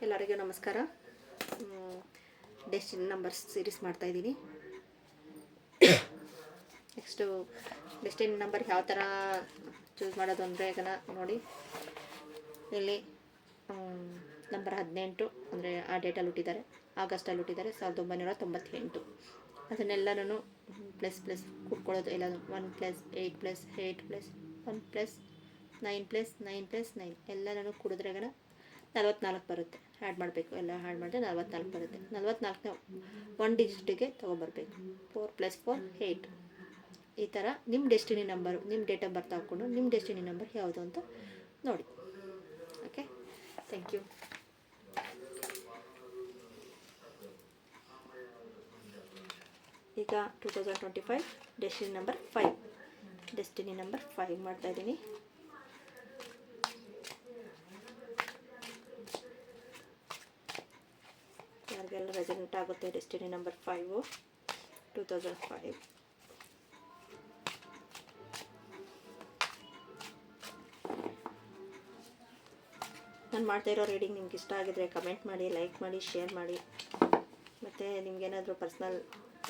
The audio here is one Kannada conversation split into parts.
ಎಲ್ಲರಿಗೂ ನಮಸ್ಕಾರ. ಡೆಸ್ಟಿನಿ ನಂಬರ್ಸ್ ಸೀರೀಸ್ ಮಾಡ್ತಾಯಿದ್ದೀನಿ. ನೆಕ್ಸ್ಟು ಡೆಸ್ಟಿನಿ ನಂಬರ್ ಯಾವ ಥರ ಚೂಸ್ ಮಾಡೋದು ಅಂದರೆ ಈಗ ನೋಡಿ, ಇಲ್ಲಿ ನಂಬರ್ 18 ಅಂದರೆ ಆ ಡೇಟಲ್ಲಿ ಹುಟ್ಟಿದ್ದಾರೆ, ಆಗಸ್ಟಲ್ಲಿ ಹುಟ್ಟಿದ್ದಾರೆ, 1998. ಅದನ್ನೆಲ್ಲನೂ ಪ್ಲಸ್ ಪ್ಲಸ್ ಕೂಡ್ಕೊಳ್ಳೋದು. ಎಲ್ಲ 1 + 8 + 8 + 1 + 9 + 9 + 9 ಎಲ್ಲನೂ ಕೂಡಿದ್ರೆಗನ 44 ಬರುತ್ತೆ. ಆ್ಯಡ್ ಮಾಡಬೇಕು, ಎಲ್ಲ ಆ್ಯಡ್ ಮಾಡಿದ್ರೆ 44 ಬರುತ್ತೆ. 44ನ 1 ಡಿಜಿಟಿಗೆ ತೊಗೊಬರ್ಬೇಕು. 4 + 4 8. ಈ ಥರ ನಿಮ್ಮ ಡೆಸ್ಟಿನಿ ನಂಬರು, ನಿಮ್ಮ ಡೇಟ್ ಆಫ್ ಬರ್ತ್ ಹಾಕ್ಕೊಂಡು ನಿಮ್ಮ ಡೆಸ್ಟಿನಿ ನಂಬರ್ ಯಾವುದು ಅಂತ ನೋಡಿ. Okay, thank you. ಈಗ 2025 ಡೆಸ್ಟಿನಿ ನಂಬರ್ 5. ಡೆಸ್ಟಿನಿ ನಂಬರ್ 5 ಮಾಡ್ತಾಯಿದ್ದೀನಿ. ಯಾರಿಗೆಲ್ಲ ರೆಸನೆಂಟ್ ಆಗುತ್ತೆ ಡೆಸ್ಟಿನಿ ನಂಬರ್ 5 2005. ನಾನು ಮಾಡ್ತಾಯಿರೋ ರೀಡಿಂಗ್ ನಿಮ್ಗೆ ಇಷ್ಟ ಆಗಿದ್ರೆ ಕಮೆಂಟ್ ಮಾಡಿ, ಲೈಕ್ ಮಾಡಿ, ಶೇರ್ ಮಾಡಿ. ಮತ್ತು ನಿಮ್ಗೇನಾದರೂ ಪರ್ಸ್ನಲ್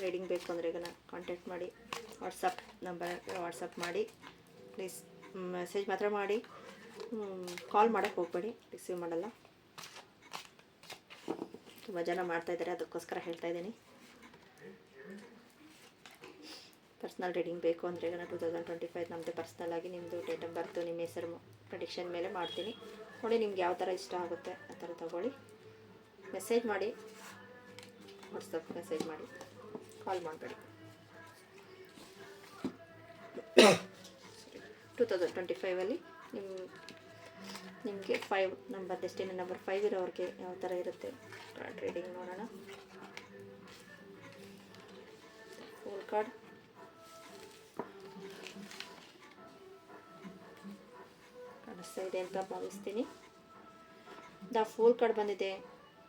ರೀಡಿಂಗ್ ಬೇಕು ಅಂದರೆ ಈಗ ಕಾಂಟ್ಯಾಕ್ಟ್ ಮಾಡಿ. ವಾಟ್ಸಪ್ ನಂಬರ್ ವಾಟ್ಸಪ್ ಮಾಡಿ ಪ್ಲೀಸ್. ಮೆಸೇಜ್ ಮಾತ್ರ ಮಾಡಿ, ಕಾಲ್ ಮಾಡೋಕ್ಕೆ ಹೋಗಬೇಡಿ, ರಿಸೀವ್ ಮಾಡಲ್ಲ. ತುಂಬ ಜನ ಮಾಡ್ತಾಯಿದ್ದಾರೆ, ಅದಕ್ಕೋಸ್ಕರ ಹೇಳ್ತಾ ಇದ್ದೀನಿ. ಪರ್ಸ್ನಲ್ ರೀಡಿಂಗ್ ಬೇಕು ಅಂದರೆ ಈಗ 2025 ನಮ್ಮದೇ ಪರ್ಸ್ನಲ್ ಆಗಿ ನಿಮ್ಮದು ಡೇಟ್ ಆಫ್ ಬರ್ತು, ನಿಮ್ಮ ಹೆಸರು ಪ್ರೆಡಿಕ್ಷನ್ ಮೇಲೆ ಮಾಡ್ತೀನಿ. ನೋಡಿ, ನಿಮ್ಗೆ ಯಾವ ಥರ ಇಷ್ಟ ಆಗುತ್ತೆ ಆ ಥರ ತಗೊಳ್ಳಿ. ಮೆಸೇಜ್ ಮಾಡಿ, ವಾಟ್ಸಪ್ ಮೆಸೇಜ್ ಮಾಡಿ, ಕಾಲ್ ಮಾಡಬೇಡಿ. 2025ಅಲ್ಲಿ ನಿಮಗೆ 5 ನಂಬರ್ ಡೆಸ್ಟಿನಿ ನಂಬರ್ 5 ಇರೋರಿಗೆ ಯಾವ ಥರ ಇರುತ್ತೆ ರೀಡಿಂಗ್ ನೋಡೋಣ. ಫುಲ್ ಕಾರ್ಡ್ ಕಾಣಿಸ್ತಾ ಇದೆ ಅಂತ ಭಾವಿಸ್ತೀನಿ. ದ ಫುಲ್ ಕಾರ್ಡ್ ಬಂದಿದೆ.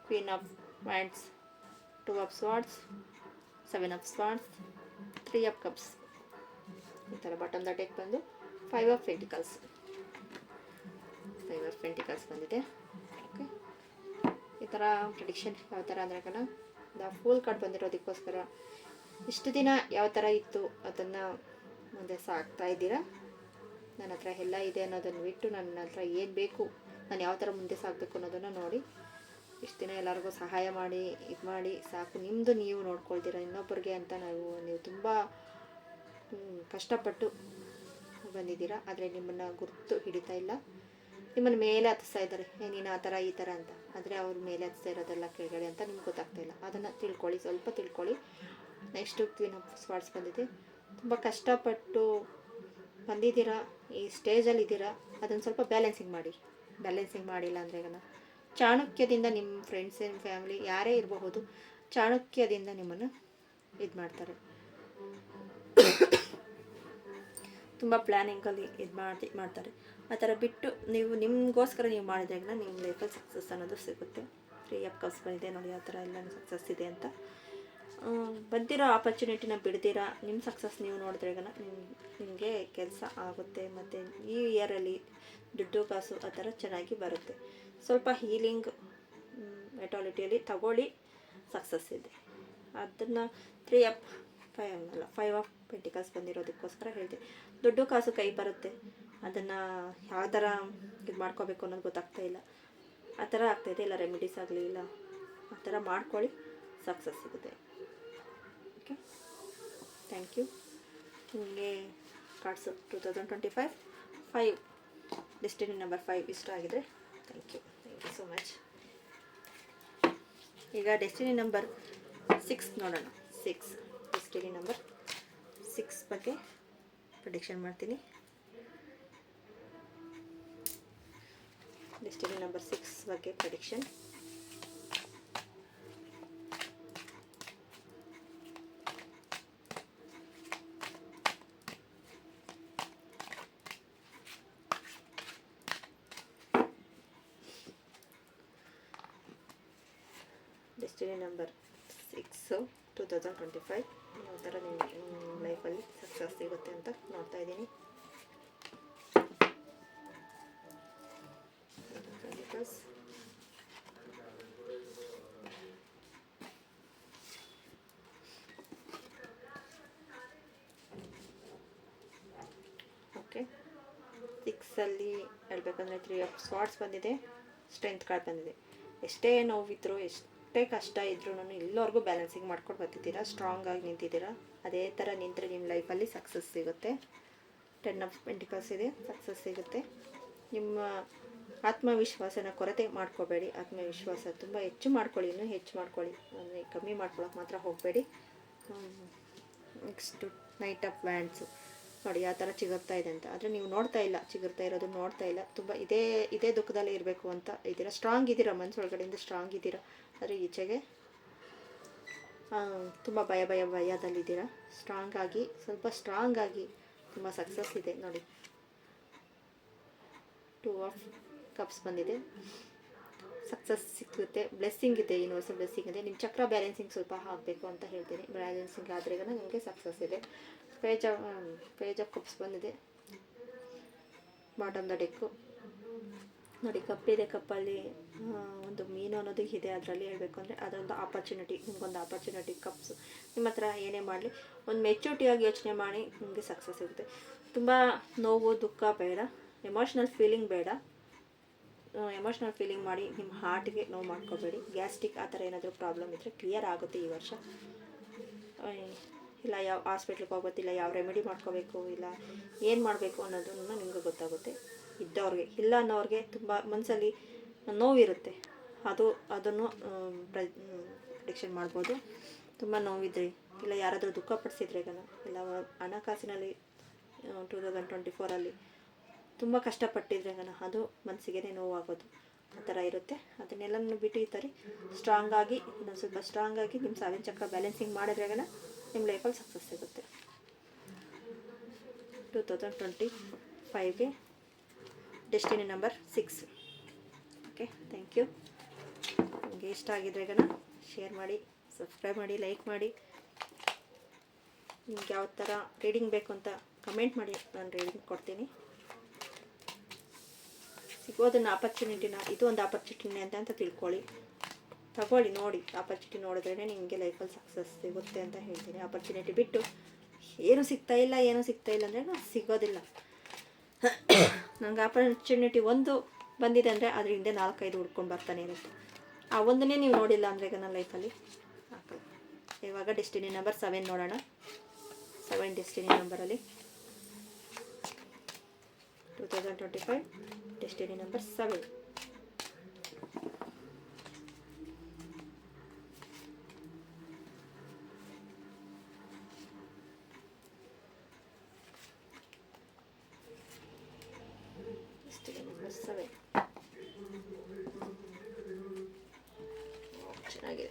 Queen of wands, 2 of swords, 7 of swords, 3 of cups. ಈ ಥರ ಬಾಟಮ್ ದ ಡೆಕ್ ಬಂದು 5 ಆಫ್ ಪೆಂಟಿಕಲ್ಸ್. 5 ಆಫ್ ಪೆಂಟಿಕಲ್ಸ್ ಬಂದಿದೆ. ಓಕೆ, ಈ ಥರ ಪ್ರೆಡಿಕ್ಷನ್ ಯಾವ ಥರ ಅಂದರೆ ದ ಫುಲ್ ಕಾರ್ಡ್ ಬಂದಿರೋದಕ್ಕೋಸ್ಕರ ಇಷ್ಟು ದಿನ ಯಾವ ಥರ ಇತ್ತು ಅದನ್ನು ಮುಂದೆ ಸಾಕ್ತಾ ಇದ್ದೀರಾ. ನನ್ನ ಹತ್ರ ಎಲ್ಲ ಇದೆ ಅನ್ನೋದನ್ನು ಬಿಟ್ಟು ನನ್ನ ಹತ್ರ ಏನು ಬೇಕು, ನಾನು ಯಾವ ಥರ ಮುಂದೆ ಸಾಗಬೇಕು ಅನ್ನೋದನ್ನು ನೋಡಿ. ಇಷ್ಟು ದಿನ ಎಲ್ಲರಿಗೂ ಸಹಾಯ ಮಾಡಿ ಇದು ಮಾಡಿ ಸಾಕು, ನಿಮ್ಮದು ನೀವು ನೋಡ್ಕೊಳ್ತೀರ ಇನ್ನೊಬ್ಬರಿಗೆ ಅಂತ. ನೀವು ತುಂಬ ಕಷ್ಟಪಟ್ಟು ಬಂದಿದ್ದೀರಾ, ಆದರೆ ನಿಮ್ಮನ್ನು ಗುರುತು ಹಿಡಿತಾ ಇಲ್ಲ. ನಿಮ್ಮನ್ನು ಮೇಲೆ ಹತ್ತಿಸ್ತಾ ಇದ್ದಾರೆ, ನೀನು ಆ ಥರ ಈ ಥರ ಅಂತ. ಆದರೆ ಅವ್ರ ಮೇಲೆ ಹತ್ತಿಸ್ತಾ ಇರೋದೆಲ್ಲ ಕೆಳಗಡೆ ಅಂತ ನಿಮ್ಗೆ ಗೊತ್ತಾಗ್ತಾ ಇಲ್ಲ. ಅದನ್ನು ತಿಳ್ಕೊಳ್ಳಿ, ಸ್ವಲ್ಪ ತಿಳ್ಕೊಳ್ಳಿ. ನೆಕ್ಸ್ಟು ಕ್ವೀನ್ ಆಫ್ ಸ್ವಾರ್ಡ್ಸ್ ಬಂದಿದೆ. ತುಂಬ ಕಷ್ಟಪಟ್ಟು ಬಂದಿದ್ದೀರಾ, ಈ ಸ್ಟೇಜಲ್ಲಿದ್ದೀರಾ. ಅದನ್ನು ಸ್ವಲ್ಪ ಬ್ಯಾಲೆನ್ಸಿಂಗ್ ಮಾಡಿ. ಬ್ಯಾಲೆನ್ಸಿಂಗ್ ಮಾಡಿಲ್ಲ ಅಂದರೆ ಈಗ ಚಾಣಕ್ಯದಿಂದ ನಿಮ್ಮ ಫ್ರೆಂಡ್ಸ್ ನಿಮ್ಮ ಫ್ಯಾಮಿಲಿ ಯಾರೇ ಇರಬಹುದು, ಚಾಣಕ್ಯದಿಂದ ನಿಮ್ಮನ್ನು ಇದು ಮಾಡ್ತಾರೆ. ತುಂಬ ಪ್ಲ್ಯಾನಿಂಗಲ್ಲಿ ಇದು ಮಾಡ್ತಾರೆ. ಆ ಥರ ಬಿಟ್ಟು ನೀವು ನಿಮಗೋಸ್ಕರ ನೀವು ಮಾಡಿದಾಗ ನಿಮ್ಮ ಲೈಫಲ್ಲಿ ಸಕ್ಸಸ್ ಅನ್ನೋದು ಸಿಗುತ್ತೆ. 3 ಆಫ್ ಕಪ್ಸ್ ಬಂದಿದೆ ನೋಡಿ, ಆ ಥರ ಎಲ್ಲ ಸಕ್ಸಸ್ ಇದೆ ಅಂತ. ಬಂದಿರೋ ಆಪರ್ಚುನಿಟಿನ ಬಿಡ್ದಿರಾ ನಿಮ್ಮ ಸಕ್ಸಸ್ ನೀವು ನೋಡಿದ್ರೆ ನಿಮಗೆ ಕೆಲಸ ಆಗುತ್ತೆ. ಮತ್ತು ಈ ಇಯರಲ್ಲಿ ದುಡ್ಡು ಕಾಸು ಆ ಥರ ಚೆನ್ನಾಗಿ ಬರುತ್ತೆ. ಸ್ವಲ್ಪ ಹೀಲಿಂಗ್ ಮೆಟಾಲಿಟಿಯಲ್ಲಿ ತಗೊಳ್ಳಿ, ಸಕ್ಸಸ್ ಇದೆ. ಅದನ್ನು 5 ಆಫ್ ಪೆಂಟಿಕಲ್ಸ್ ಬಂದಿರೋದಕ್ಕೋಸ್ಕರ ಹೇಳ್ತೀನಿ. ದುಡ್ಡು ಕಾಸು ಕೈ ಬರುತ್ತೆ, ಅದನ್ನು ಯಾವ ಥರ ಇದು ಮಾಡ್ಕೋಬೇಕು ಅನ್ನೋದು ಗೊತ್ತಾಗ್ತಾ ಇಲ್ಲ. ಆ ಥರ ಆಗ್ತಾಯಿದೆ. ಇಲ್ಲ ರೆಮಿಡೀಸ್ ಆಗಲಿ, ಇಲ್ಲ ಆ ಥರ ಮಾಡ್ಕೊಳ್ಳಿ, ಸಕ್ಸಸ್ ಸಿಗುತ್ತೆ. Okay, thank you. ನಿಮಗೆ ಕಾರ್ಡ್ಸು 2025 ಡೆಸ್ಟಿನಿ ನಂಬರ್ 5 ಇಷ್ಟ ಆಗಿದ್ರೆ ಥ್ಯಾಂಕ್ ಯು ಸೋ ಮಚ್. ಈಗ ಡೆಸ್ಟಿನಿ ನಂಬರ್ 6 ನೋಡೋಣ. 6 ಡೆಸ್ಟಿನಿ ನಂಬರ್ 6 ಬಗ್ಗೆ ಪ್ರೆಡಿಕ್ಷನ್ ಮಾಡ್ತೀನಿ. ಡೆಸ್ಟಿನಿ ನಂಬರ್ 6 ಬಗ್ಗೆ ಪ್ರೆಡಿಕ್ಷನ್. ಡೆಸ್ಟಿನಿ ನಂಬರ್ 6 2025 ಯಾವ ಥರ ನಿಮ್ಮ ಲೈಫಲ್ಲಿ ಸಕ್ಸಸ್ ಸಿಗುತ್ತೆ ಅಂತ ನೋಡ್ತಾ ಇದ್ದೀನಿ. ಸಿಕ್ಸಲ್ಲಿ ಹೇಳ್ಬೇಕಂದ್ರೆ 3 ಆಫ್ ಸ್ವಾರ್ಡ್ಸ್ ಬಂದಿದೆ, ಸ್ಟ್ರೆಂತ್ ಕಾರ್ಡ್ ಬಂದಿದೆ. ಎಷ್ಟೇ ನೋವಿದ್ರು, ಎಷ್ಟೇ ಕಷ್ಟ ಇದ್ರೂ ಎಲ್ಲರಿಗೂ ಬ್ಯಾಲೆನ್ಸಿಂಗ್ ಮಾಡ್ಕೊಂಡು ಬರ್ತಿದ್ದೀರಾ, ಸ್ಟ್ರಾಂಗ್ ಆಗಿ ನಿಂತಿದ್ದೀರಾ. ಅದೇ ಥರ ನಿಂತರೆ ನಿಮ್ಮ ಲೈಫಲ್ಲಿ ಸಕ್ಸಸ್ ಸಿಗುತ್ತೆ. 10 ಆಫ್ ಪೆಂಟಿಕಲ್ಸ್ ಇದೆ, ಸಕ್ಸಸ್ ಸಿಗುತ್ತೆ. ನಿಮ್ಮ ಆತ್ಮವಿಶ್ವಾಸನ ಕೊರತೆ ಮಾಡ್ಕೋಬೇಡಿ. ಆತ್ಮವಿಶ್ವಾಸ ತುಂಬ ಹೆಚ್ಚು ಮಾಡ್ಕೊಳ್ಳಿ, ಇನ್ನೂ ಹೆಚ್ಚು ಮಾಡ್ಕೊಳ್ಳಿ, ಅಂದರೆ ಕಮ್ಮಿ ಮಾಡ್ಕೊಳಕ್ಕೆ ಮಾತ್ರ ಹೋಗಬೇಡಿ. ನೆಕ್ಸ್ಟು ನೈಟ್ ಆಫ್ ವ್ಯಾಂಡ್ಸು ನೋಡಿ ಯಾವ ಥರ ಚಿಗುರ್ತಾ ಇದೆ ಅಂತ. ಆದರೆ ನೀವು ನೋಡ್ತಾ ಇಲ್ಲ, ಚಿಗುರ್ತಾ ಇರೋದು ನೋಡ್ತಾ ಇಲ್ಲ. ತುಂಬ ಇದೇ ದುಃಖದಲ್ಲಿ ಇರಬೇಕು ಅಂತ ಇದ್ದೀರಾ, ಸ್ಟ್ರಾಂಗ್ ಇದ್ದೀರಾ, ಮನಸ್ಸೊಳಗಡೆಯಿಂದ ಸ್ಟ್ರಾಂಗ್ ಇದ್ದೀರಾ. ಆದರೆ ಈಚೆಗೆ ತುಂಬ ಭಯದಲ್ಲಿದ್ದೀರಾ. ಸ್ವಲ್ಪ ಸ್ಟ್ರಾಂಗ್ ಆಗಿ ತುಂಬ ಸಕ್ಸಸ್ ಇದೆ ನೋಡಿ. 2 ಆಫ್ ಕಪ್ಸ್ ಬಂದಿದೆ, ಸಕ್ಸಸ್ ಸಿಗುತ್ತೆ, ಬ್ಲೆಸ್ಸಿಂಗ್ ಇದೆ, ಯೂನಿವರ್ಸಲ್ ಬ್ಲೆಸ್ಸಿಂಗ್ ಇದೆ. ನಿಮ್ಮ ಚಕ್ರ ಬ್ಯಾಲೆನ್ಸಿಂಗ್ ಸ್ವಲ್ಪ ಆಗಬೇಕು ಅಂತ ಹೇಳ್ತೀನಿ. ಬ್ಯಾಲೆನ್ಸಿಂಗ್ ಆದರೆ ನಿಮಗೆ ಸಕ್ಸಸ್ ಇದೆ. ಪೇಜ್ ಆಫ್ ಕಪ್ಸ್ ಬಂದಿದೆ, ಬಾಟಮ್ ದ ಡೆಕ್ಕು ನೋಡಿ. ಕಪ್ಪಿದೆ, ಕಪ್ಪಲ್ಲಿ ಒಂದು ಮೀನು ಅನ್ನೋದು ಇದೆ. ಅದರಲ್ಲಿ ಹೇಳಬೇಕು ಅಂದರೆ ಅದೊಂದು ಆಪರ್ಚುನಿಟಿ, ನಿಮ್ಗೊಂದು ಆಪರ್ಚುನಿಟಿ. ಕಪ್ಸ್ ನಿಮ್ಮ ಹತ್ರ ಏನೇ ಮಾಡಲಿ ಒಂದು ಮೆಚೂರಿಟಿಯಾಗಿ ಯೋಚನೆ ಮಾಡಿ ನಿಮಗೆ ಸಕ್ಸಸ್ ಸಿಗುತ್ತೆ. ತುಂಬ ನೋವು ದುಃಖ ಬೇಡ, ಎಮೋಷ್ನಲ್ ಫೀಲಿಂಗ್ ಬೇಡ. ಎಮೋಷ್ನಲ್ ಫೀಲಿಂಗ್ ಮಾಡಿ ನಿಮ್ಮ ಹಾರ್ಟ್ಗೆ ನೋವು ಮಾಡ್ಕೋಬೇಡಿ. ಗ್ಯಾಸ್ಟ್ರಿಕ್ ಆ ಥರ ಏನಾದರೂ ಪ್ರಾಬ್ಲಮ್ ಇದ್ದರೆ ಕ್ಲಿಯರ್ ಆಗುತ್ತೆ ಈ ವರ್ಷ. ಇಲ್ಲ ಯಾವ ಹಾಸ್ಪಿಟ್ಲಿಗೆ ಹೋಗೋತ್ತಿಲ್ಲ, ಯಾವ ರೆಮಿಡಿ ಮಾಡ್ಕೋಬೇಕು, ಇಲ್ಲ ಏನು ಮಾಡಬೇಕು ಅನ್ನೋದನ್ನು ನಿಮಗೆ ಗೊತ್ತಾಗುತ್ತೆ. ಇದ್ದವ್ರಿಗೆ, ಇಲ್ಲ ಅನ್ನೋರಿಗೆ ತುಂಬ ಮನಸ್ಸಲ್ಲಿ ನೋವಿರುತ್ತೆ, ಅದನ್ನು ಪ್ರಿಡಿಕ್ಷನ್ ಮಾಡ್ಬೋದು. ತುಂಬ ನೋವಿದ್ರಿ, ಇಲ್ಲ ಯಾರಾದರೂ ದುಃಖಪಡಿಸಿದ್ರೆ ಇಲ್ಲ ಹಣಕಾಸಿನಲ್ಲಿ 2024ಅಲ್ಲಿ ತುಂಬ ಕಷ್ಟಪಟ್ಟಿದ್ರೆ ಅದು ಮನಸ್ಸಿಗೆ ನೋವಾಗೋದು ಆ ಥರ ಇರುತ್ತೆ. ಅದನ್ನೆಲ್ಲನೂ ಬಿಟ್ಟು ಈ ಥರ ಸ್ಟ್ರಾಂಗ್ ಆಗಿ, ಇನ್ನೊಂದು ಸ್ವಲ್ಪ ಸ್ಟ್ರಾಂಗ್ ಆಗಿ ನಿಮ್ಮ 7 ಚಕ್ರ ಬ್ಯಾಲೆನ್ಸಿಂಗ್ ಮಾಡಿದ್ರೆ ನಿಮ್ಮ ಲೈಫಲ್ಲಿ ಸಕ್ಸಸ್ ಸಿಗುತ್ತೆ. 2025ಗೆ destiny number 6. Okay, thank you. ನಿಮಗೆ ಇಷ್ಟ ಆಗಿದ್ರೆ ಶೇರ್ ಮಾಡಿ, ಸಬ್ಸ್ಕ್ರೈಬ್ ಮಾಡಿ, ಲೈಕ್ ಮಾಡಿ. ನಿಮ್ಗೆ ಯಾವ ಥರ ರೀಡಿಂಗ್ ಬೇಕು ಅಂತ ಕಮೆಂಟ್ ಮಾಡಿ, ನಾನು ರೀಡಿಂಗ್ ಕೊಡ್ತೀನಿ. ಸಿಗೋದನ್ನು ಆಪರ್ಚುನಿಟಿನ, ಇದು ಒಂದು ಆಪರ್ಚುನಿಟಿ ಅಂತ ತಿಳ್ಕೊಳ್ಳಿ, ತಗೊಳ್ಳಿ, ನೋಡಿ. ಆಪರ್ಚುನಿಟಿ ನೋಡಿದ್ರೇ ನಿಮಗೆ ಲೈಫಲ್ಲಿ ಸಕ್ಸಸ್ ಸಿಗುತ್ತೆ ಅಂತ ಹೇಳ್ತೀನಿ. ಆಪರ್ಚುನಿಟಿ ಬಿಟ್ಟು ಏನೂ ಸಿಗ್ತಾ ಇಲ್ಲ ಅಂದರೆ ಸಿಗೋದಿಲ್ಲ. ನನಗೆ ಆಪರ್ಚುನಿಟಿ ಒಂದು ಬಂದಿದೆ ಅಂದರೆ ಅದ್ರ ಹಿಂದೆ 4-5 ಹುಡ್ಕೊಂಡು ಬರ್ತಾನೆ ಇರುತ್ತೆ. ಆ ಒಂದನ್ನೇ ನೀವು ನೋಡಿಲ್ಲ ಅಂದರೆ ನನ್ನ ಲೈಫಲ್ಲಿ ಹಾಕಲ್ಲ. ಇವಾಗ ಡೆಸ್ಟಿನಿ ನಂಬರ್ 7 ನೋಡೋಣ. 7 ಡೆಸ್ಟಿನಿ ನಂಬರಲ್ಲಿ 2025 ಡೆಸ್ಟಿನಿ ನಂಬರ್ 7. ಚೆನ್ನಾಗಿದೆ.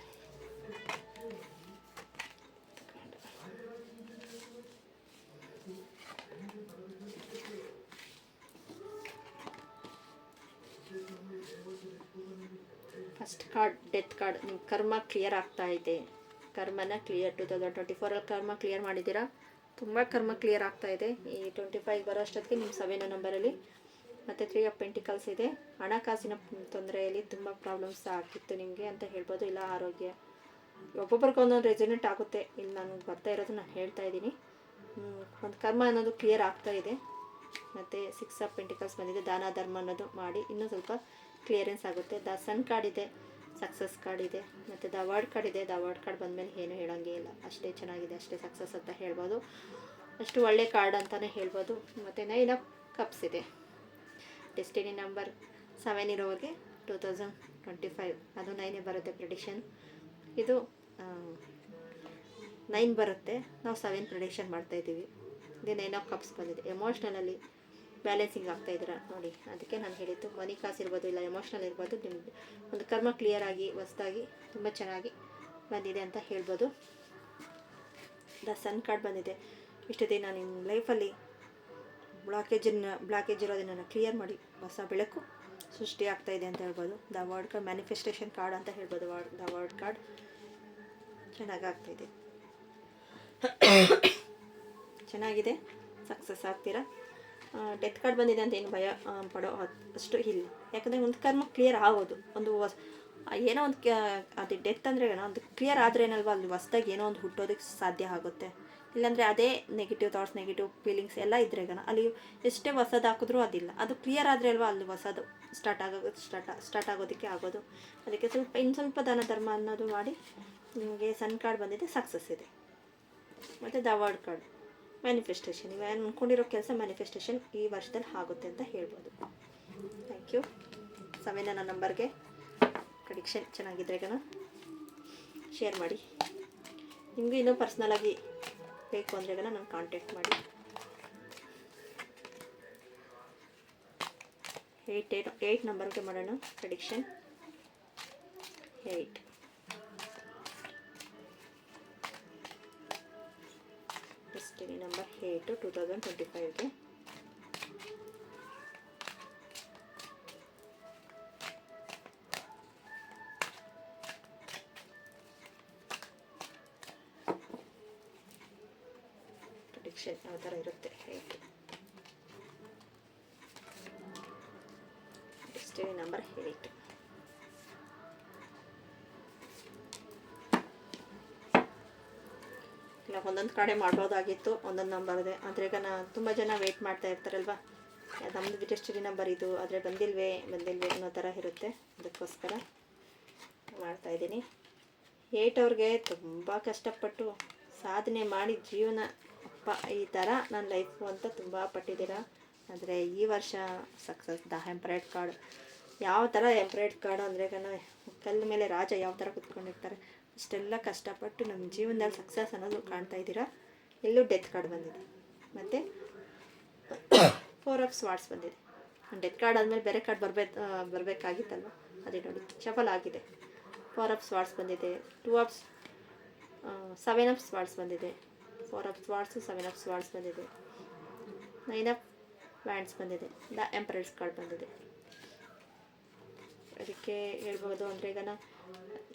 First card death card. ನಿಮ್ಮ ಕರ್ಮ ಕ್ಲಿಯರ್ ಆಗ್ತಾ ಇದೆ. ಕರ್ಮನ ಕ್ಲಿಯರ್ 2024ಅಲ್ಲಿ ಕರ್ಮ ಕ್ಲಿಯರ್ ಮಾಡಿದ್ದೀರಾ. ತುಂಬ ಕರ್ಮ ಕ್ಲಿಯರ್ ಆಗ್ತಾ ಇದೆ. ಈ 25 ಬರೋ ಅಷ್ಟೊತ್ತಿಗೆ ನಿಮ್ಮ 7 ನಂಬರಲ್ಲಿ. ಮತ್ತು 3 ಆಫ್ ಪೆಂಟಿಕಲ್ಸ್ ಇದೆ. ಹಣಕಾಸಿನ ತೊಂದರೆಯಲ್ಲಿ ತುಂಬ ಪ್ರಾಬ್ಲಮ್ಸ್ ಆಗಿತ್ತು ನಿಮಗೆ ಅಂತ ಹೇಳ್ಬೋದು. ಇಲ್ಲ ಆರೋಗ್ಯ, ಒಬ್ಬೊಬ್ರಿಗೆ ಒಂದೊಂದು ರೆಸೊನೇಟ್ ಆಗುತ್ತೆ. ಇಲ್ಲಿ ನಾನು ಬರ್ತಾ ಇರೋದು ನಾನು ಹೇಳ್ತಾ ಇದ್ದೀನಿ. ಒಂದು ಕರ್ಮ ಅನ್ನೋದು ಕ್ಲಿಯರ್ ಆಗ್ತಾ ಇದೆ. ಮತ್ತು 6 ಆಫ್ ಪೆಂಟಿಕಲ್ಸ್ ಬಂದಿದೆ. ದಾನ ಧರ್ಮ ಅನ್ನೋದು ಮಾಡಿ ಇನ್ನೂ ಸ್ವಲ್ಪ ಕ್ಲಿಯರೆನ್ಸ್ ಆಗುತ್ತೆ. ದ ಸನ್ ಕಾರ್ಡ್ ಇದೆ, ಸಕ್ಸಸ್ ಕಾರ್ಡ್ ಇದೆ, ಮತ್ತು ದ ವರ್ಡ್ ಕಾರ್ಡ್ ಇದೆ. ದ ವರ್ಡ್ ಕಾರ್ಡ್ ಬಂದಮೇಲೆ ಏನೂ ಹೇಳೋಂಗೇ ಇಲ್ಲ, ಅಷ್ಟೇ ಚೆನ್ನಾಗಿದೆ, ಅಷ್ಟೇ ಸಕ್ಸಸ್ ಅಂತ ಹೇಳ್ಬೋದು. ಅಷ್ಟು ಒಳ್ಳೆ ಕಾರ್ಡ್ ಅಂತಲೇ ಹೇಳ್ಬೋದು. ಮತ್ತು 9 ಆಫ್ ಕಪ್ಸ್ ಇದೆ. ಡೆಸ್ಟಿನಿ ನಂಬರ್ 7 ಇರೋರಿಗೆ 2025 ಅದು 9 ಬರುತ್ತೆ ಪ್ರಿಡಿಕ್ಷನ್. ಇದು 9 ಬರುತ್ತೆ, ನಾವು 7 ಪ್ರಿಡಿಕ್ಷನ್ ಮಾಡ್ತಾಯಿದ್ದೀವಿ. ಇದು 9 ಆಫ್ ಕಪ್ಸ್ ಬಂದಿದೆ. ಎಮೋಷ್ನಲಲ್ಲಿ ಬ್ಯಾಲೆನ್ಸಿಂಗ್ ಆಗ್ತಾಯಿದ್ದೀರಾ ನೋಡಿ. ಅದಕ್ಕೆ ನಾನು ಹೇಳಿದ್ದು, ಮನಿ ಕಾಸು ಇರ್ಬೋದು, ಇಲ್ಲ ಎಮೋಷ್ನಲ್ ಇರ್ಬೋದು, ನಿಮ್ಮದು ಒಂದು ಕರ್ಮ ಕ್ಲಿಯರ್ ಆಗಿ ಹೊಸದಾಗಿ ತುಂಬ ಚೆನ್ನಾಗಿ ಬಂದಿದೆ ಅಂತ ಹೇಳ್ಬೋದು. ದ ಸನ್ ಕಾರ್ಡ್ ಬಂದಿದೆ. ಇಷ್ಟು ದಿನ ನಿಮ್ಮ ಲೈಫಲ್ಲಿ ಬ್ಲಾಕೇಜ್ ಇರೋದನ್ನು ಕ್ಲಿಯರ್ ಮಾಡಿ ಹೊಸ ಬೆಳಕು ಸೃಷ್ಟಿ ಆಗ್ತಾಯಿದೆ ಅಂತ ಹೇಳ್ಬೋದು. The word card manifestation card ಅಂತ ಹೇಳ್ಬೋದು. ದ ವರ್ಡ್ ಕಾರ್ಡ್ ಚೆನ್ನಾಗಾಗ್ತಾಯಿದೆ, ಚೆನ್ನಾಗಿದೆ, ಸಕ್ಸಸ್ ಆಗ್ತೀರಾ. ಡೆತ್ ಕಾರ್ಡ್ ಬಂದಿದೆ ಅಂತ ಏನು ಭಯ ಪಡೋ ಅಷ್ಟು ಇಲ್ಲ. ಯಾಕಂದರೆ ಒಂದು ಕರ್ಮ ಕ್ಲಿಯರ್ ಆಗೋದು, ಒಂದು ಏನೋ ಒಂದು ಅದು ಡೆತ್ ಅಂದರೆ ಒಂದು ಕ್ಲಿಯರ್ ಆದ್ರೇನಲ್ವ ಅಲ್ಲಿ ಹೊಸ್ದಾಗಿ ಏನೋ ಒಂದು ಹುಟ್ಟೋದಕ್ಕೆ ಸಾಧ್ಯ ಆಗುತ್ತೆ. ಇಲ್ಲಾಂದರೆ ಅದೇ ನೆಗೆಟಿವ್ ಥಾಟ್ಸ್, ನೆಗೆಟಿವ್ ಫೀಲಿಂಗ್ಸ್ ಎಲ್ಲ ಇದ್ರೆ ಅಲ್ಲಿ ಎಷ್ಟೇ ಹೊಸದು ಹಾಕಿದ್ರೂ ಅದಿಲ್ಲ. ಅದು ಕ್ಲಿಯರ್ ಆದರೆ ಅಲ್ವಾ ಅಲ್ಲಿ ಹೊಸದು ಸ್ಟಾರ್ಟ್ ಆಗೋದಕ್ಕೆ ಆಗೋದು. ಅದಕ್ಕೆ ಇನ್ನು ಸ್ವಲ್ಪ ದಾನ ಧರ್ಮ ಅನ್ನೋದು ಮಾಡಿ. ನಿಮಗೆ ಸನ್ ಕಾರ್ಡ್ ಬಂದಿದೆ, ಸಕ್ಸಸ್ ಇದೆ. ಮತ್ತು ದ ವರ್ಡ್ ಕಾರ್ಡ್ ಮ್ಯಾನಿಫೆಸ್ಟೇಷನ್. ನೀವು ಅಂದ್ಕೊಂಡಿರೋ ಕೆಲಸ ಮ್ಯಾನಿಫೆಸ್ಟೇಷನ್ ಈ ವರ್ಷದಲ್ಲಿ ಆಗುತ್ತೆ ಅಂತ ಹೇಳ್ಬೋದು. Thank you. 7 ನನ್ನ ನಂಬರ್ಗೆ ಪ್ರೆಡಿಕ್ಷನ್ ಚೆನ್ನಾಗಿದ್ರೆ ಶೇರ್ ಮಾಡಿ. ನಿಮಗೂ ಇನ್ನೂ ಪರ್ಸ್ನಲಾಗಿ ಬೇಕು ಅಂದರೆ ನಾನು ಕಾಂಟ್ಯಾಕ್ಟ್ ಮಾಡಿ. 8 ನಂಬರ್ಗೆ ಮಾಡೋಣ ಪ್ರೆಡಿಕ್ಷನ್. 8 destiny number 8 2025ಗೆ. ಪ್ರೆಡಿಕ್ಷನ್ ಯಾವ ಥರ ಇರುತ್ತೆ? 8 ಡೆಸ್ಟಿನಿ ನಂಬರ್ 8. ಇಲ್ಲ ಒಂದೊಂದು ಕಡೆ ಮಾಡ್ಬೋದಾಗಿತ್ತು, ಒಂದೊಂದು ನಂಬರ್ದೆ. ಆದರೆ ಈಗ ತುಂಬ ಜನ ವೆಯ್ಟ್ ಮಾಡ್ತಾ ಇರ್ತಾರಲ್ವ, ನಮ್ಮದು ಡೆಸ್ಟಿನಿ ನಂಬರ್ ಇದು ಆದರೆ ಬಂದಿಲ್ವೇ ಅನ್ನೋ ಥರ ಇರುತ್ತೆ. ಅದಕ್ಕೋಸ್ಕರ ಮಾಡ್ತಾಯಿದ್ದೀನಿ. 8 ಅವ್ರಿಗೆ ತುಂಬ ಕಷ್ಟಪಟ್ಟು ಸಾಧನೆ ಮಾಡಿ ಜೀವನ ಅಪ್ಪ ಈ ಥರ ನನ್ನ ಲೈಫು ಅಂತ ತುಂಬ ಪಟ್ಟಿದ್ದೀರ. ಆದರೆ ಈ ವರ್ಷ ಸಕ್ಸಸ್. ದ ಎಂಪ್ರಾಯ್ಡ್ ಕಾರ್ಡ್ ಯಾವ ಥರ ಎಂಪ್ರಾಯ್ಡ್ ಕಾರ್ಡು ಅಂದರೆ ಕಲ್ಲು ಮೇಲೆ ರಾಜ ಯಾವ ಥರ ಕುತ್ಕೊಂಡಿರ್ತಾರೆ ಅಷ್ಟೆಲ್ಲ ಕಷ್ಟಪಟ್ಟು ನಮ್ಮ ಜೀವನದಲ್ಲಿ ಸಕ್ಸಸ್ ಅನ್ನೋದು ಕಾಣ್ತಾ ಇದ್ದೀರಾ. ಎಲ್ಲೂ ಡೆತ್ ಕಾರ್ಡ್ ಬಂದಿದೆ. ಮತ್ತು 4 ಆಫ್ ಸ್ವಾರ್ಡ್ಸ್ ಬಂದಿದೆ. ಡೆತ್ ಕಾರ್ಡ್ ಆದಮೇಲೆ ಬೇರೆ ಕಾರ್ಡ್ ಬರಬೇಕಾಗಿತ್ತಲ್ವ, ಅದೇ ನೋಡಿ ಶಫಲ್ ಆಗಿದೆ. 4 ಆಫ್ ಸ್ವಾರ್ಡ್ಸ್ ಬಂದಿದೆ. 7 ಆಫ್ ಸ್ವಾರ್ಡ್ಸ್ ಬಂದಿದೆ. 4 ಆಫ್ ಸ್ವಾರ್ಡ್ಸು 7 ಆಫ್ ಸ್ವಾರ್ಡ್ಸ್ ಬಂದಿದೆ. 9 ಆಫ್ ವ್ಯಾಂಡ್ಸ್ ಬಂದಿದೆ. ದ ಎಂಪರರ್ಸ್ ಕಾರ್ಡ್ ಬಂದಿದೆ. ಅದಕ್ಕೆ ಹೇಳ್ಬೋದು ಅಂದರೆ ಈಗ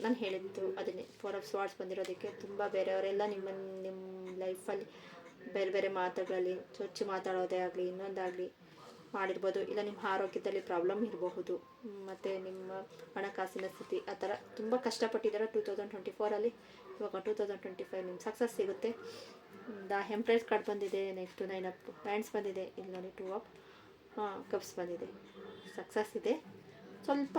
ನಾನು ಹೇಳಿದ್ದು ಅದನ್ನೇ. 4 ಆಫ್ ಸ್ವಾರ್ಡ್ಸ್ ಬಂದಿರೋದಕ್ಕೆ ತುಂಬ ಬೇರೆಯವರೆಲ್ಲ ನಿಮ್ಮ ಲೈಫಲ್ಲಿ ಬೇರೆ ಬೇರೆ ಮಾತುಗಳಲ್ಲಿ ಚೊಚ್ಚು ಮಾತಾಡೋದೇ ಆಗಲಿ ಇನ್ನೊಂದಾಗಲಿ ಮಾಡಿರ್ಬೋದು. ಇಲ್ಲ ನಿಮ್ಮ ಆರೋಗ್ಯದಲ್ಲಿ ಪ್ರಾಬ್ಲಮ್ ಇರಬಹುದು, ಮತ್ತು ನಿಮ್ಮ ಹಣಕಾಸಿನ ಸ್ಥಿತಿ ಆ ಥರ ತುಂಬ ಕಷ್ಟಪಟ್ಟಿದ್ದಾರೆ 2024ಅಲ್ಲಿ. ಇವಾಗ 2025 ನಿಮ್ಮ ಸಕ್ಸಸ್ ಸಿಗುತ್ತೆ. ದ ಎಂಪ್ರೆಸ್ ಕಾರ್ಡ್ ಬಂದಿದೆ. ನೆಕ್ಸ್ಟು 9 ಆಫ್ ವ್ಯಾಂಡ್ಸ್ ಬಂದಿದೆ. ಇಲ್ಲಿ ನೋಡಿ 2 ಆಫ್ ಕಪ್ಸ್ ಬಂದಿದೆ. ಸಕ್ಸಸ್ ಇದೆ. ಸ್ವಲ್ಪ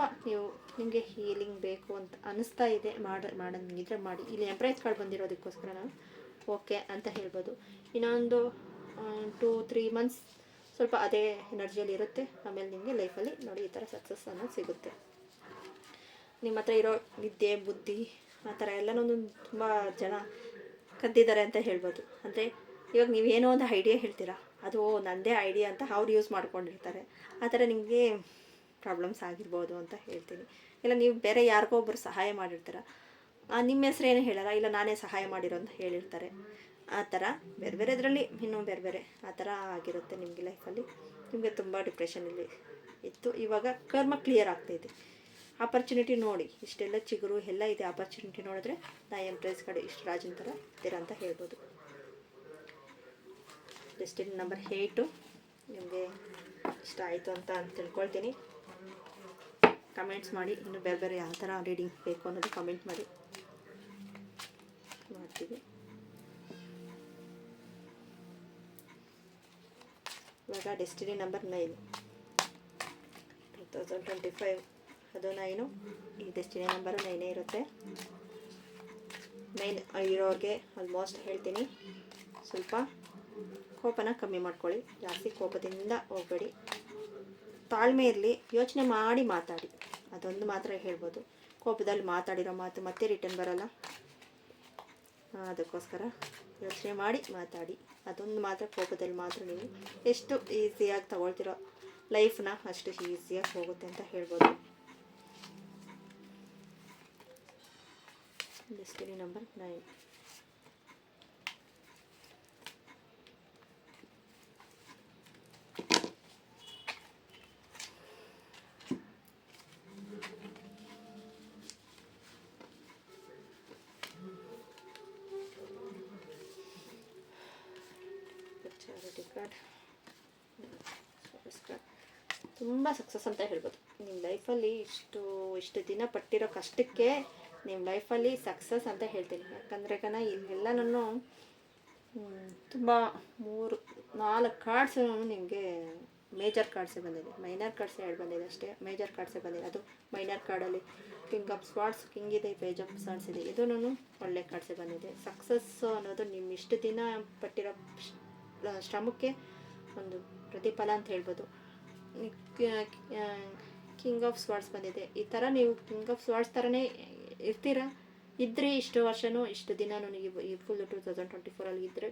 ನಿಮಗೆ ಹೀಲಿಂಗ್ ಬೇಕು ಅಂತ ಅನ್ನಿಸ್ತಾ ಇದೆ, ಮಾಡೋಂಗಿದ್ರೆ ಮಾಡಿ. ಇಲ್ಲಿ ಎಂಪ್ರೆಸ್ ಕಾರ್ಡ್ ಬಂದಿರೋದಕ್ಕೋಸ್ಕರ ನಾನು ಓಕೆ ಅಂತ ಹೇಳ್ಬೋದು. ಇನ್ನೊಂದು 2-3 ಮಂತ್ಸ್ ಸ್ವಲ್ಪ ಅದೇ ಎನರ್ಜಿಯಲ್ಲಿ ಇರುತ್ತೆ. ಆಮೇಲೆ ನಿಮಗೆ ಲೈಫಲ್ಲಿ ನೋಡಿ ಈ ಥರ ಸಕ್ಸಸ್ ಅನ್ನೋದು ಸಿಗುತ್ತೆ. ನಿಮ್ಮ ಹತ್ರ ಇರೋ ವಿದ್ಯೆ ಬುದ್ಧಿ ಆ ಥರ ಎಲ್ಲನೂ ತುಂಬ ಜನ ಕದ್ದಿದ್ದಾರೆ ಅಂತ ಹೇಳ್ಬೋದು. ಅಂದರೆ ಇವಾಗ ನೀವೇನೋ ಒಂದು ಐಡಿಯಾ ಹೇಳ್ತೀರಾ, ಅದು ನನ್ನದೇ ಐಡಿಯಾ ಅಂತ ಅವ್ರು ಯೂಸ್ ಮಾಡ್ಕೊಂಡಿರ್ತಾರೆ. ಆ ಥರ ನಿಮಗೆ ಪ್ರಾಬ್ಲಮ್ಸ್ ಆಗಿರ್ಬೋದು ಅಂತ ಹೇಳ್ತೀನಿ. ಇಲ್ಲ ನೀವು ಬೇರೆ ಯಾರಿಗೋ ಒಬ್ಬರು ಸಹಾಯ ಮಾಡಿರ್ತೀರ, ನಿಮ್ಮ ಹೆಸ್ರೇನು ಹೇಳಲ್ಲ, ಇಲ್ಲ ನಾನೇ ಸಹಾಯ ಮಾಡಿರೋ ಅಂತ ಹೇಳಿರ್ತಾರೆ. ಆ ಥರ ಬೇರೆ ಬೇರೆ ಇದರಲ್ಲಿ ಇನ್ನೂ ಬೇರೆ ಬೇರೆ ಆ ಥರ ಆಗಿರುತ್ತೆ ನಿಮಗೆ ಲೈಫಲ್ಲಿ. ನಿಮಗೆ ತುಂಬ ಡಿಪ್ರೆಷನಲ್ಲಿ ಇತ್ತು. ಇವಾಗ ಕರ್ಮ ಕ್ಲಿಯರ್ ಆಗ್ತಾಯಿದೆ. ಆಪರ್ಚುನಿಟಿ ನೋಡಿ, ಇಷ್ಟೆಲ್ಲ ಚಿಗುರು ಎಲ್ಲ ಇದೆ. ಆಪರ್ಚುನಿಟಿ ನೋಡಿದ್ರೆ ನಾ ಎಂಪ್ರೆಸ್ ಕಡೆ ಇಷ್ಟು ರಾಜನ ಥರ ಇದ್ದೀರ ಅಂತ ಹೇಳ್ಬೋದು. ಡೆಸ್ಟಿನಿ ನಂಬರ್ 8 ನಿಮಗೆ ಇಷ್ಟ ಆಯಿತು ಅಂತ ತಿಳ್ಕೊಳ್ತೀನಿ. ಕಮೆಂಟ್ಸ್ ಮಾಡಿ. ಇನ್ನು ಬೇರೆ ಬೇರೆ ಯಾವ ಥರ ರೀಡಿಂಗ್ ಬೇಕು ಅನ್ನೋದು ಕಮೆಂಟ್ ಮಾಡ್ತೀವಿ. ಇವಾಗ ಡೆಸ್ಟಿನಿ ನಂಬರ್ 9 2025 ಅದು 9. ಈ ಡೆಸ್ಟಿನಿ ನಂಬರು 9 ಇರುತ್ತೆ. 9 ಇರೋರಿಗೆ ಆಲ್ಮೋಸ್ಟ್ ಹೇಳ್ತೀನಿ, ಸ್ವಲ್ಪ ಕೋಪನ ಕಮ್ಮಿ ಮಾಡ್ಕೊಳ್ಳಿ. ಜಾಸ್ತಿ ಕೋಪದಿಂದ ಹೋಗಬೇಡಿ. ತಾಳ್ಮೆ ಇರಲಿ. ಯೋಚನೆ ಮಾಡಿ ಮಾತಾಡಿ, ಅದೊಂದು ಮಾತ್ರ ಹೇಳ್ಬೋದು. ಕೋಪದಲ್ಲಿ ಮಾತಾಡಿರೋ ಮಾತು ಮತ್ತೆ ರಿಟರ್ನ್ ಬರೋಲ್ಲ. ಅದಕ್ಕೋಸ್ಕರ ಯೋಚನೆ ಮಾಡಿ ಮಾತಾಡಿ. ಅದೊಂದು ಮಾತ್ರ ಕೋಪದಲ್ಲಿ ಮಾತ್ರ ನೀವು ಎಷ್ಟು ಈಸಿಯಾಗಿ ತಗೊಳ್ತಿರೋ ಲೈಫ್ನ ಅಷ್ಟು ಈಸಿಯಾಗಿ ಹೋಗುತ್ತೆ ಅಂತ ಹೇಳ್ಬೋದು. Destiny number 9. ತುಂಬ ಸಕ್ಸಸ್ ಅಂತ ಹೇಳ್ಬೋದು. ನಿಮ್ಮ ಲೈಫಲ್ಲಿ ಇಷ್ಟು ದಿನ ಪಟ್ಟಿರೋ ಕಷ್ಟಕ್ಕೆ ನಿಮ್ಮ ಲೈಫಲ್ಲಿ ಸಕ್ಸಸ್ ಅಂತ ಹೇಳ್ತೀನಿ. ಯಾಕಂದರೆ ಇಲ್ಲೆಲ್ಲ ನಾನು ತುಂಬ 4 ಕಾರ್ಡ್ಸು ನಿಮಗೆ ಮೇಜರ್ ಕಾರ್ಡ್ಸೇ ಬಂದಿದೆ. ಮೈನರ್ ಕಾರ್ಡ್ಸೇ 2 ಬಂದಿದೆ ಅಷ್ಟೇ. ಮೇಜರ್ ಕಾರ್ಡ್ಸೇ ಬಂದಿದೆ. ಅದು ಮೈನರ್ ಕಾರ್ಡಲ್ಲಿ ಕಿಂಗ್ ಆಫ್ ಸ್ವಾರ್ಡ್ಸ್, ಕಿಂಗ್ ಇದೆ, ಪೇಜ್ ಆಫ್ ಸ್ವಾರ್ಡ್ಸ್ ಇದೆ. ಇದೂ ಒಳ್ಳೆ ಕಾರ್ಡ್ಸೇ ಬಂದಿದೆ. ಸಕ್ಸಸ್ಸು ಅನ್ನೋದು ನಿಮ್ಮ ಇಷ್ಟು ದಿನ ಪಟ್ಟಿರೋ ಶ್ರಮಕ್ಕೆ ಒಂದು ಪ್ರತಿಫಲ ಅಂತ ಹೇಳ್ಬೋದು. ಕಿಂಗ್ ಆಫ್ ಸ್ವಾರ್ಡ್ಸ್ ಬಂದಿದೆ. ಈ ಥರ ನೀವು ಕಿಂಗ್ ಆಫ್ ಸ್ವಾರ್ಡ್ಸ್ ಥರನೇ ಇರ್ತೀರಾ ಇದ್ರಿ ಇಷ್ಟು ವರ್ಷವೂ ಇಷ್ಟು ದಿನವೂ ನೀವು ಈ ಫುಲ್ 2024 ಇದ್ದರೆ.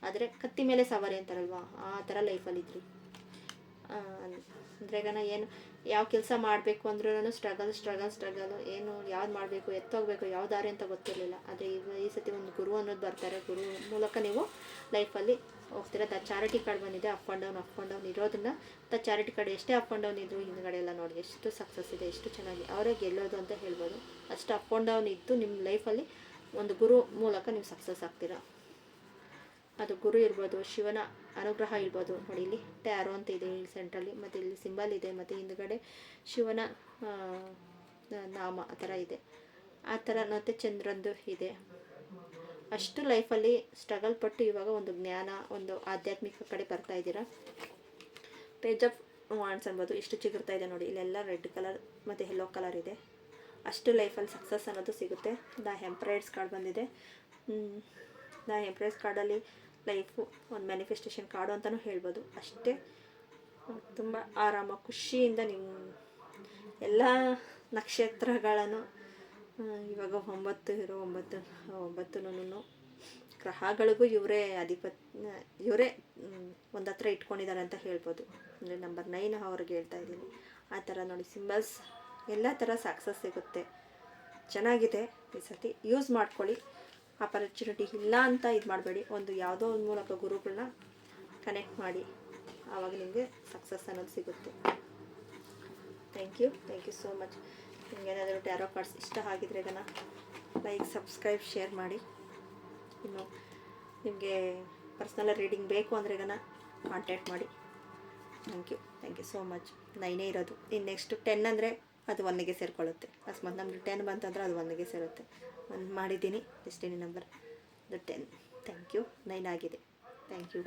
ಆದರೆ ಕತ್ತಿ ಮೇಲೆ ಸವಾರಿ ಅಂತಾರಲ್ವ, ಆ ಥರ ಲೈಫಲ್ಲಿ ಇದ್ರಿ. ಅಂದರೆ ಈಗ ಏನು ಯಾವ ಕೆಲಸ ಮಾಡಬೇಕು ಅಂದ್ರೂ ಸ್ಟ್ರಗಲ್ ಏನು ಯಾವ್ದು ಮಾಡಬೇಕು, ಎತ್ತೋಗಬೇಕು, ಯಾವ ದಾರಿ ಅಂತ ಗೊತ್ತಿರಲಿಲ್ಲ. ಆದರೆ ಈ ಸತಿ ಒಂದು ಗುರು ಅನ್ನೋದು ಬರ್ತಾರೆ. ಗುರು ಮೂಲಕ ನೀವು ಲೈಫಲ್ಲಿ ಹೋಗ್ತೀರಾ. ದ ಚಾರಿಟಿ ಕಾರ್ಡ್ ಬಂದಿದೆ. ಅಪ್ ಆ್ಯಂಡ್ ಡೌನ್ ಇರೋದನ್ನ ದ ಚಾರಿಟಿ ಕಾರ್ಡ್ ಎಷ್ಟೇ ಅಪ್ ಆ್ಯಂಡ್ ಡೌನ್ ಇದ್ರು ಹಿಂದ್ಗಡೆ ಎಲ್ಲ ನೋಡಿ ಎಷ್ಟು ಸಕ್ಸಸ್ ಇದೆ, ಎಷ್ಟು ಚೆನ್ನಾಗಿ ಅವರೇ ಗೆಲ್ಲೋದು ಅಂತ ಹೇಳ್ಬೋದು. ಅಷ್ಟು ಅಪ್ ಆ್ಯಂಡ್ ಡೌನ್ ಇದ್ದು ನಿಮ್ಮ ಲೈಫಲ್ಲಿ ಒಂದು ಗುರು ಮೂಲಕ ನೀವು ಸಕ್ಸಸ್ ಆಗ್ತೀರಾ. ಅದು ಗುರು ಇರ್ಬೋದು, ಶಿವನ ಅನುಗ್ರಹ ಇರ್ಬೋದು. ನೋಡಿ ಇಲ್ಲಿ ಟ್ಯಾರೋ ಅಂತ ಇದೆ ಇಲ್ಲಿ ಸೆಂಟ್ರಲ್ಲಿ, ಮತ್ತು ಇಲ್ಲಿ ಸಿಂಬಲ್ ಇದೆ, ಮತ್ತು ಹಿಂದ್ಗಡೆ ಶಿವನ ನಾಮ ಆ ಥರ ಇದೆ. ಆ ಥರ ಮತ್ತು ಚಂದ್ರಂದು ಇದೆ. ಅಷ್ಟು ಲೈಫಲ್ಲಿ ಸ್ಟ್ರಗಲ್ ಪಟ್ಟು ಇವಾಗ ಒಂದು ಜ್ಞಾನ, ಒಂದು ಆಧ್ಯಾತ್ಮಿಕ ಕಡೆ ಬರ್ತಾ ಇದ್ದೀರಾ. ಪೇಜ್ ಆಫ್ ವಾಂಡ್ಸ್ ಅನ್ಬೋದು. ಇಷ್ಟು ಚಿಗುರ್ತಾ ಇದೆ ನೋಡಿ. ಇಲ್ಲೆಲ್ಲ ರೆಡ್ ಕಲರ್ ಮತ್ತು ಯೆಲ್ಲೋ ಕಲರ್ ಇದೆ. ಅಷ್ಟು ಲೈಫಲ್ಲಿ ಸಕ್ಸಸ್ ಅನ್ನೋದು ಸಿಗುತ್ತೆ. ದ ಎಂಪರರ್ಸ್ ಕಾರ್ಡ್ ಬಂದಿದೆ. ದ ಎಂಪರರ್ಸ್ ಕಾರ್ಡಲ್ಲಿ ಲೈಫು ಒಂದು ಮ್ಯಾನಿಫೆಸ್ಟೇಷನ್ ಕಾರ್ಡು ಅಂತಲೂ ಹೇಳ್ಬೋದು. ಅಷ್ಟೇ ತುಂಬ ಆರಾಮ ಖುಷಿಯಿಂದ ನೀವು ಎಲ್ಲ ನಕ್ಷತ್ರಗಳನ್ನು ಇವಾಗ 9 ಗ್ರಹಗಳಿಗೂ ಇವರೇ ಇವರೇ ಒಂದು ಹತ್ರ ಇಟ್ಕೊಂಡಿದ್ದಾರೆ ಅಂತ ಹೇಳ್ಬೋದು. ಅಂದರೆ ನಂಬರ್ 9 ಅವ್ರಿಗೆ ಹೇಳ್ತಾ ಇದ್ದೀನಿ. ಆ ಥರ ನೋಡಿ ಸಿಂಬಲ್ಸ್ ಎಲ್ಲ ಥರ ಸಕ್ಸಸ್ ಸಿಗುತ್ತೆ. ಚೆನ್ನಾಗಿದೆ. ಈ ಸತಿ ಯೂಸ್ ಮಾಡ್ಕೊಳ್ಳಿ. ಆಪರ್ಚುನಿಟಿ ಇಲ್ಲ ಅಂತ ಇದು ಮಾಡಬೇಡಿ. ಒಂದು ಯಾವುದೋ ಒಂದು ಮೂಲಕ ಗುರುಗಳನ್ನ ಕನೆಕ್ಟ್ ಮಾಡಿ, ಆವಾಗ ನಿಮಗೆ ಸಕ್ಸಸ್ ಅನ್ನೋದು ಸಿಗುತ್ತೆ. Thank you so much. ನಿಮಗೇನಾದರೂ ಟ್ಯಾರೋ ಕಾರ್ಡ್ಸ್ ಇಷ್ಟ ಆಗಿದ್ರೆ ಇದನ್ನು ಲೈಕ್, ಸಬ್ಸ್ಕ್ರೈಬ್, ಶೇರ್ ಮಾಡಿ. ಇನ್ನು ನಿಮಗೆ ಪರ್ಸ್ನಲ್ ರೀಡಿಂಗ್ ಬೇಕು ಅಂದರೆ ಇದನ್ನು ಕಾಂಟ್ಯಾಕ್ಟ್ ಮಾಡಿ. Thank you so much. 9 ಇರೋದು. ಇನ್ನು ನೆಕ್ಸ್ಟ್ 10 ಅಂದರೆ ಅದು 1ಗೆ ಸೇರಿಕೊಳ್ಳುತ್ತೆ. ಅಕಸ್ಮಾತ್ ನಮ್ಮದು 10 ಬಂತಂದ್ರೆ ಅದು 1ಗೆ ಸೇರುತ್ತೆ. ಒಂದು ಮಾಡಿದ್ದೀನಿ ಡೆಸ್ಟಿನಿ ನಂಬರ್ ಅದು 10. Thank you. 9 ಆಗಿದೆ. Thank you.